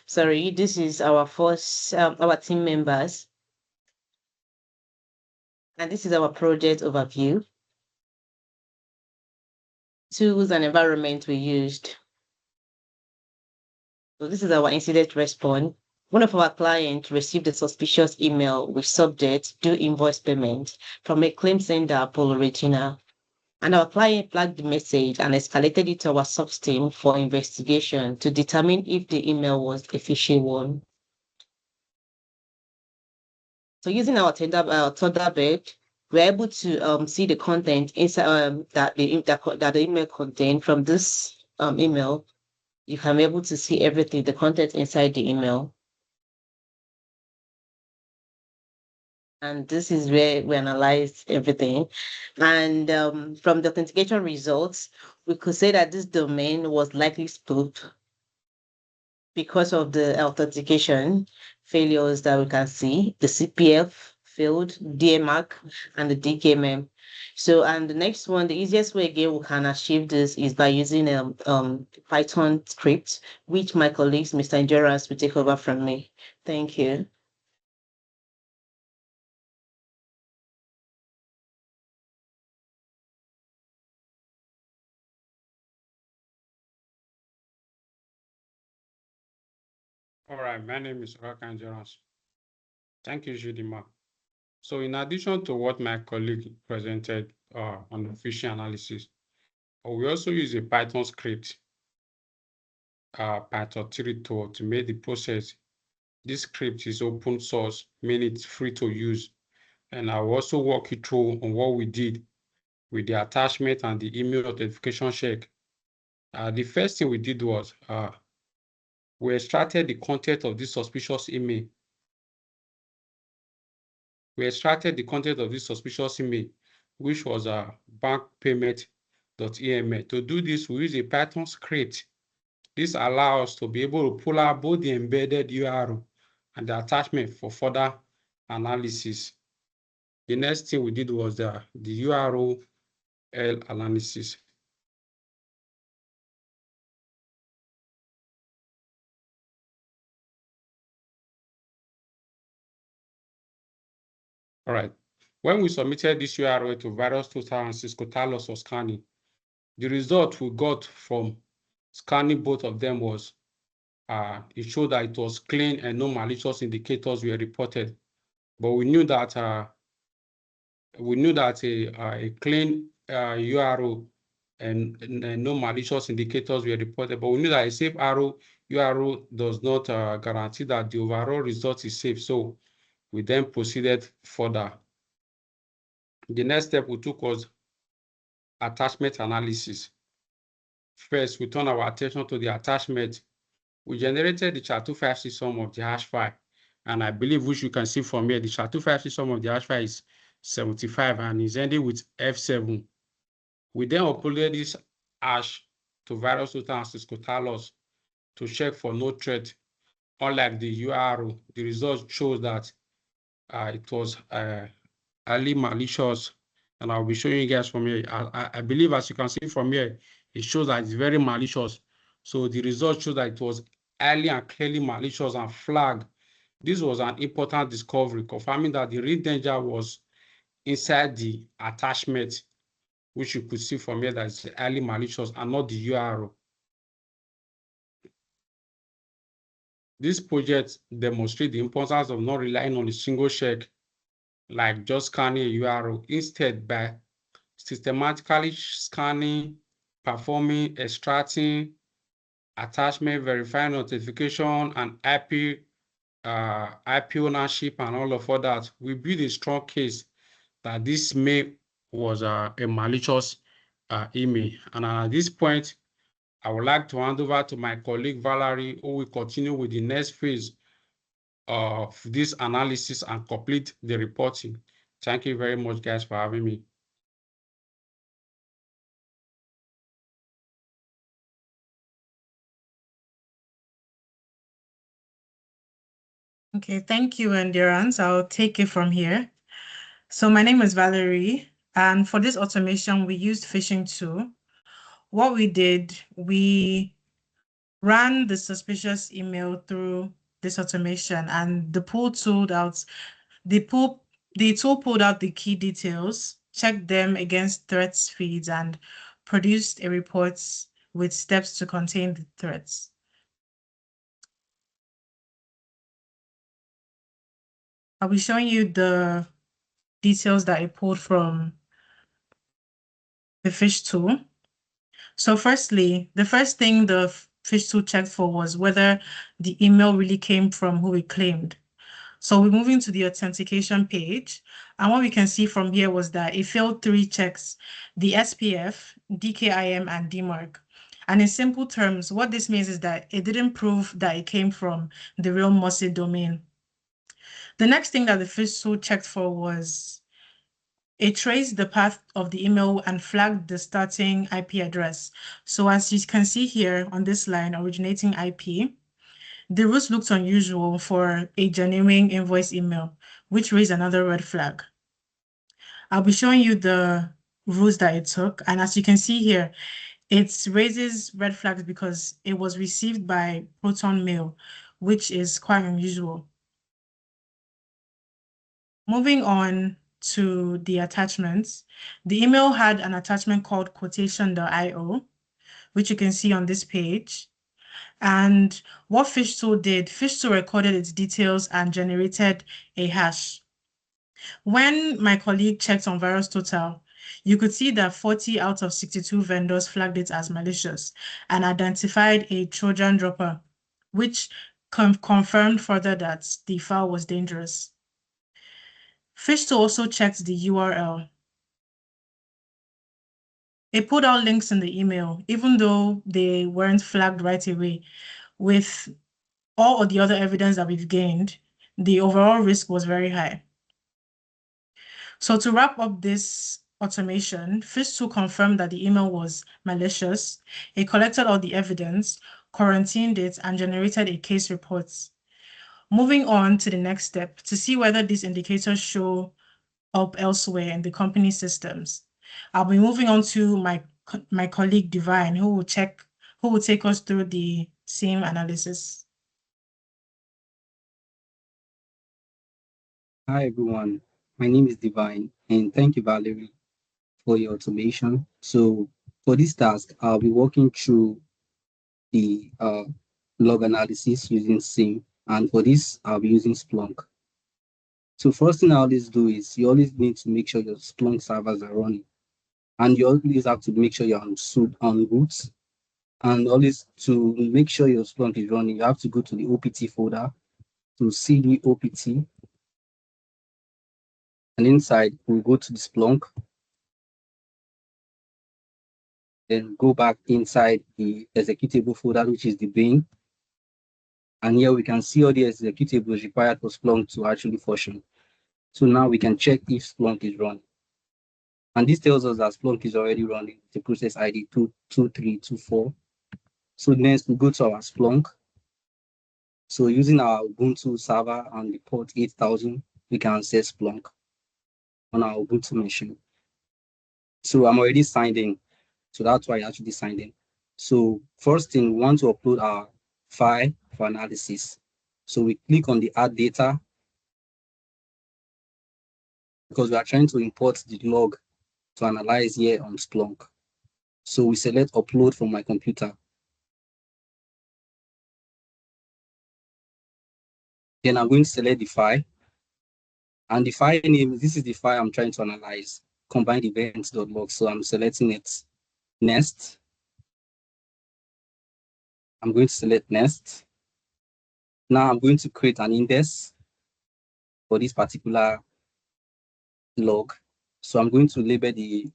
Sorry, this is our first, our team members. And this is our project overview. Tools and environment we used. So this is our incident response. One of our clients received a suspicious email with subject due invoice payment from a claim sender, Paul Regina. And our client flagged the message and escalated it to our SOC team for investigation to determine if the email was a phishing one. So using our Thunderbird, we're able to see the content inside that the email contained. From this email. You can be able to see everything, the content inside the email. And this is where we analyze everything. And from the authentication results, we could say that this domain was likely spoofed because of the authentication failures that we can see, the CPF failed, DMARC, and the DKMM. So, and the next one, the easiest way again we can achieve this is by using a Python script, which my colleagues, Mr. Endurance, will take over from me. Thank you. All right, my name is Rock Endurance. Thank you, Judima. So in addition to what my colleague presented on the phishing analysis, we also use a Python script, Python 3 tool to make the process. This script is open source, meaning it's free to use. And I will also walk you through on what we did with the attachment and the email notification check. The first thing we did was we extracted the content of this suspicious email. Which was a bank payment.eml. To do this, we use a Python script. This allows us to be able to pull out both the embedded URL and the attachment for further analysis. The next thing we did was the URL analysis. All right. When we submitted this URL to various tools and Cisco Talos for scanning, the result we got from scanning both of them was it showed that it was clean and no malicious indicators were reported. But we knew that a clean URL and no malicious indicators were reported. But we knew that a safe URL does not guarantee that the overall result is safe. So we then proceeded further. The next step we took was attachment analysis. First, we turned our attention to the attachment. We generated the SHA-256 sum of the hash file. And I believe, which you can see from here, the SHA-256 sum of the hash file is 75 and is ending with F7. We then uploaded this hash to various tools and Cisco Talos to check for no threat. Unlike the URL, the result shows that it was highly malicious. And I'll be showing you guys from here. I believe, as you can see from here, it shows that it's very malicious. So the result shows that it was highly and clearly malicious and flagged. This was an important discovery, confirming that the real danger was inside the attachment, which you could see from here that it's highly malicious and not the URL. This project demonstrates the importance of not relying on a single check, like just scanning a URL, instead by systematically scanning, performing, extracting, attachment, verifying notification, and IP ownership, and all of that. We build a strong case that this mail was a malicious email. And at this point, I would like to hand over to my colleague Valerie, who will continue with the next phase of this analysis and complete the reporting. Thank you very much, guys, for having me. Okay, thank you, Endurance. I'll take it from here. So my name is Valerie, and for this automation, we used Phishing tool. What we did, we ran the suspicious email through this automation, and the tool pulled out the key details, checked them against threats feeds, and produced a report with steps to contain the threats. I'll be showing you the details that it pulled from the PhishTool. So firstly, the first thing the PhishTool checked for was whether the email really came from who it claimed. So we're moving to the authentication page. And what we can see from here was that it failed 3 checks, the SPF, DKIM, and DMARC. And in simple terms, what this means is that it didn't prove that it came from the real Mossad domain. The next thing that the PhishTool checked for was it traced the path of the email and flagged the starting IP address. So as you can see here on this line, originating IP, the route looked unusual for a genuine invoice email, which raised another red flag. I'll be showing you the routes that it took. And as you can see here, it raises red flags because it was received by Proton Mail, which is quite unusual. Moving on to the attachments, the email had an attachment called quotation.io, which you can see on this page. And what PhishTool did, PhishTool recorded its details and generated a hash. When my colleague checked on VirusTotal, you could see that 40 out of 62 vendors flagged it as malicious and identified a Trojan dropper, which confirmed further that the file was dangerous. PhishTool also checked the URL. It put out links in the email, even though they weren't flagged right away. With all of the other evidence that we've gained, the overall risk was very high. So to wrap up this automation, PhishTool confirmed that the email was malicious. It collected all the evidence, quarantined it, and generated a case report. Moving on to the next step to see whether these indicators show up elsewhere in the company systems. I'll be moving on to my colleague Divine, who will take us through the SIEM analysis. Hi everyone, my name is Divine, and thank you, Valerie, for your automation. So for this task, I'll be walking through the log analysis using SIEM, and for this, I'll be using Splunk. So first thing I always do is you always need to make sure your Splunk servers are running, and you always have to make sure you're on root, and always to make sure your Splunk is running, you have to go to the OPT folder to CD OPT, and inside we'll go to the Splunk, then go back inside the executable folder, which is the bin. And here we can see all the executables required for Splunk to actually function. So now we can check if Splunk is running. And this tells us that Splunk is already running the process ID 22324. So next we go to our Splunk. So using our Ubuntu server and the port 8000, we can access Splunk on our Ubuntu machine. So I'm already signed in. So that's why I actually signed in. So first thing, we want to upload our file for analysis. So we click on the add data because we are trying to import the log to analyze here on Splunk. So we select upload from my computer. Then I'm going to select the file. And the file name, this is the file I'm trying to analyze, combined events.log. So I'm selecting it next. I'm going to select next. Now I'm going to create an index for this particular log. So I'm going to label the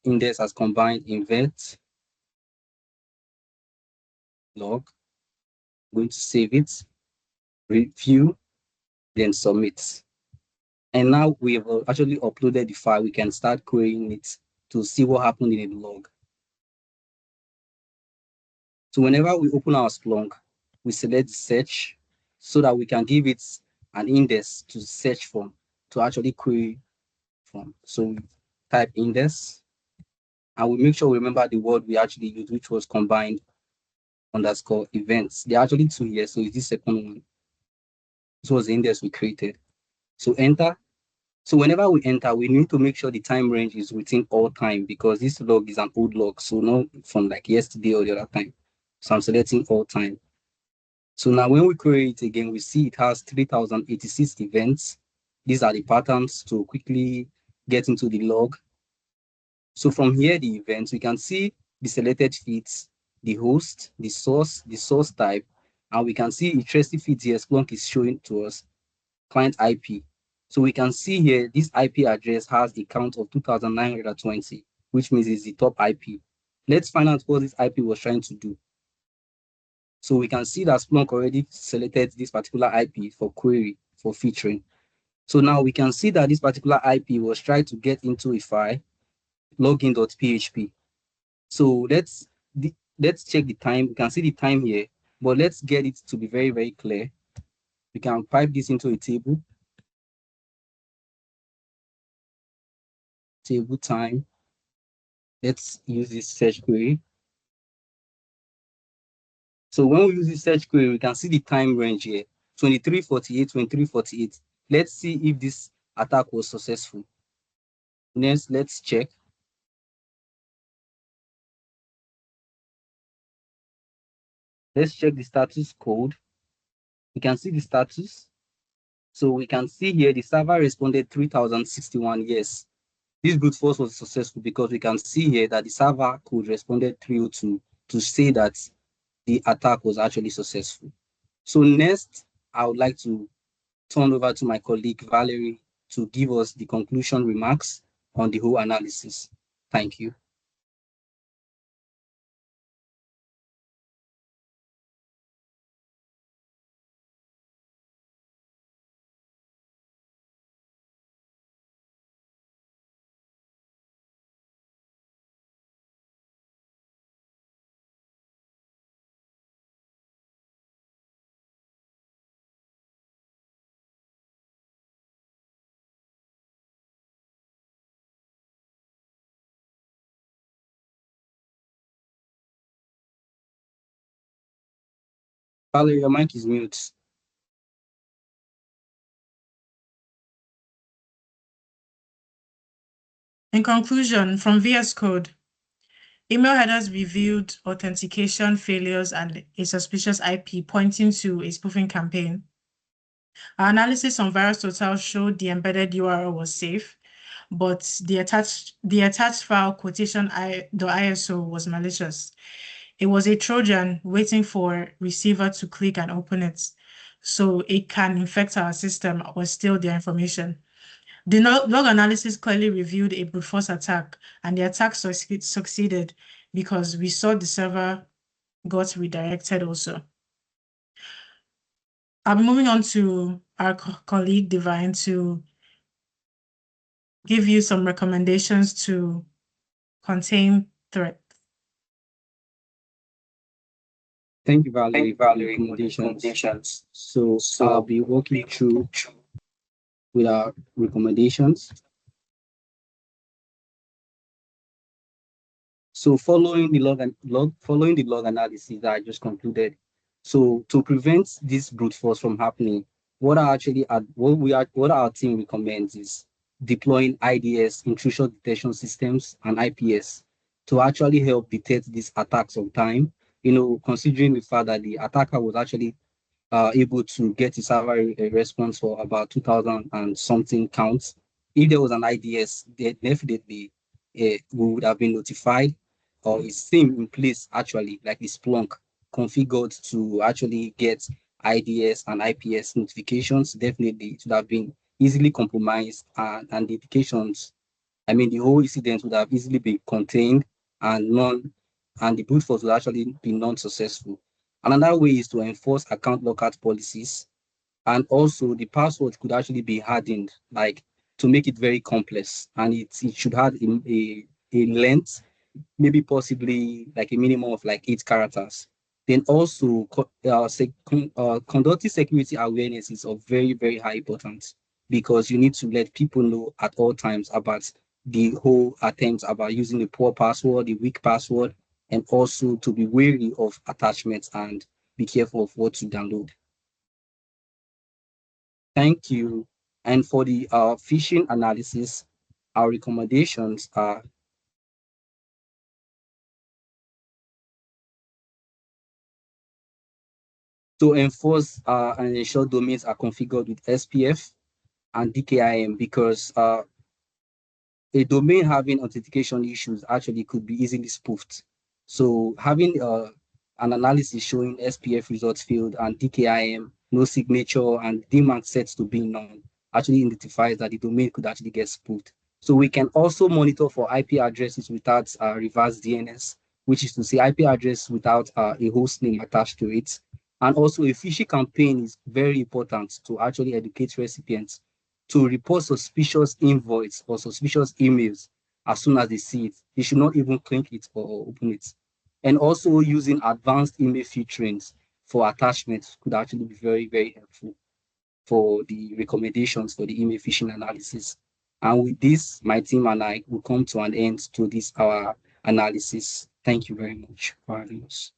index as combined event log. I'm going to save it, review, then submit. And now we have actually uploaded the file. We can start querying it to see what happened in the log. So whenever we open our Splunk, we select search so that we can give it an index to search from, to actually query from. So we type index, and we make sure we remember the word we actually used, which was combined underscore events. There are actually two here, so it's this second one. This was the index we created. So enter. So whenever we enter, we need to make sure the time range is within all time, because this log is an old log, so not from like yesterday or the other time. So I'm selecting all time. So now when we query it again, we see it has 3086 events. These are the patterns to quickly get into the log. So from here, the events, we can see the selected feeds, the host, the source type, and we can see a trusted feed here. Splunk is showing to us client IP. So we can see here, this IP address has the count of 2920, which means it's the top IP. Let's find out what this IP was trying to do. So we can see that Splunk already selected this particular IP for query, for featuring. So now we can see that this particular IP was trying to get into a file, login.php. So let's check the time. We can see the time here, but let's get it to be very, very clear. We can pipe this into a table. Table time. Let's use this search query. So when we use this search query, we can see the time range here, 2348, 2348. Let's see if this attack was successful. Next, let's check. Let's check the status code. We can see the status. So we can see here the server responded 3061 yes. This brute force was successful because we can see here that the server code responded 302 to say that the attack was actually successful. So next, I would like to turn over to my colleague Valerie to give us the conclusion remarks on the whole analysis. Thank you. Valerie, your mic is mute. In conclusion, from VS Code, email headers revealed authentication failures and a suspicious IP pointing to a spoofing campaign. Our analysis on Virus Total showed the embedded URL was safe, but the attached file quotation.iso was malicious. It was a Trojan waiting for receiver to click and open it, so it can infect our system or steal their information. The log analysis clearly revealed a brute force attack, and the attack succeeded because we saw the server got redirected also. I'll be moving on to our colleague Divine to give you some recommendations to contain threats. Thank you, Valerie, for the recommendations. So I'll be walking through with our recommendations. So following the log analysis that I just concluded, so to prevent this brute force from happening, what our team recommends is deploying IDS, intrusion detection systems, and IPS to actually help detect these attacks on time. Considering the fact that the attacker was actually able to get a server response for about 2,000 and something counts. If there was an IDS, definitely we would have been notified, or a SIEM in place, actually, like the Splunk configured to actually get IDS and IPS notifications. Definitely, it would have been easily compromised, and the indications, the whole incident would have easily been contained, and the brute force would actually be non-successful. Another way is to enforce account lockout policies, and also the password could actually be hardened, like to make it very complex, and it should have a length, maybe possibly like a minimum of like 8 characters. Then also conducting security awareness is of very, very high importance, because you need to let people know at all times about the whole attempts about using the poor password, the weak password, and also to be wary of attachments and be careful of what to download. Thank you. And for the phishing analysis, our recommendations are to enforce and ensure domains are configured with SPF and DKIM, because a domain having authentication issues actually could be easily spoofed. So having an analysis showing SPF results field and DKIM, no signature, and DMARC sets to be none actually identifies that the domain could actually get spoofed. So we can also monitor for IP addresses without reverse DNS, which is to say IP address without a host name attached to it. And also a phishing campaign is very important to actually educate recipients to report suspicious invoice or suspicious emails as soon as they see it. They should not even click it or open it. And also using advanced email filterings for attachments could actually be very, very helpful for the recommendations for the email phishing analysis. And with this, my team and I will come to an end to this our analysis. Thank you very much for having us.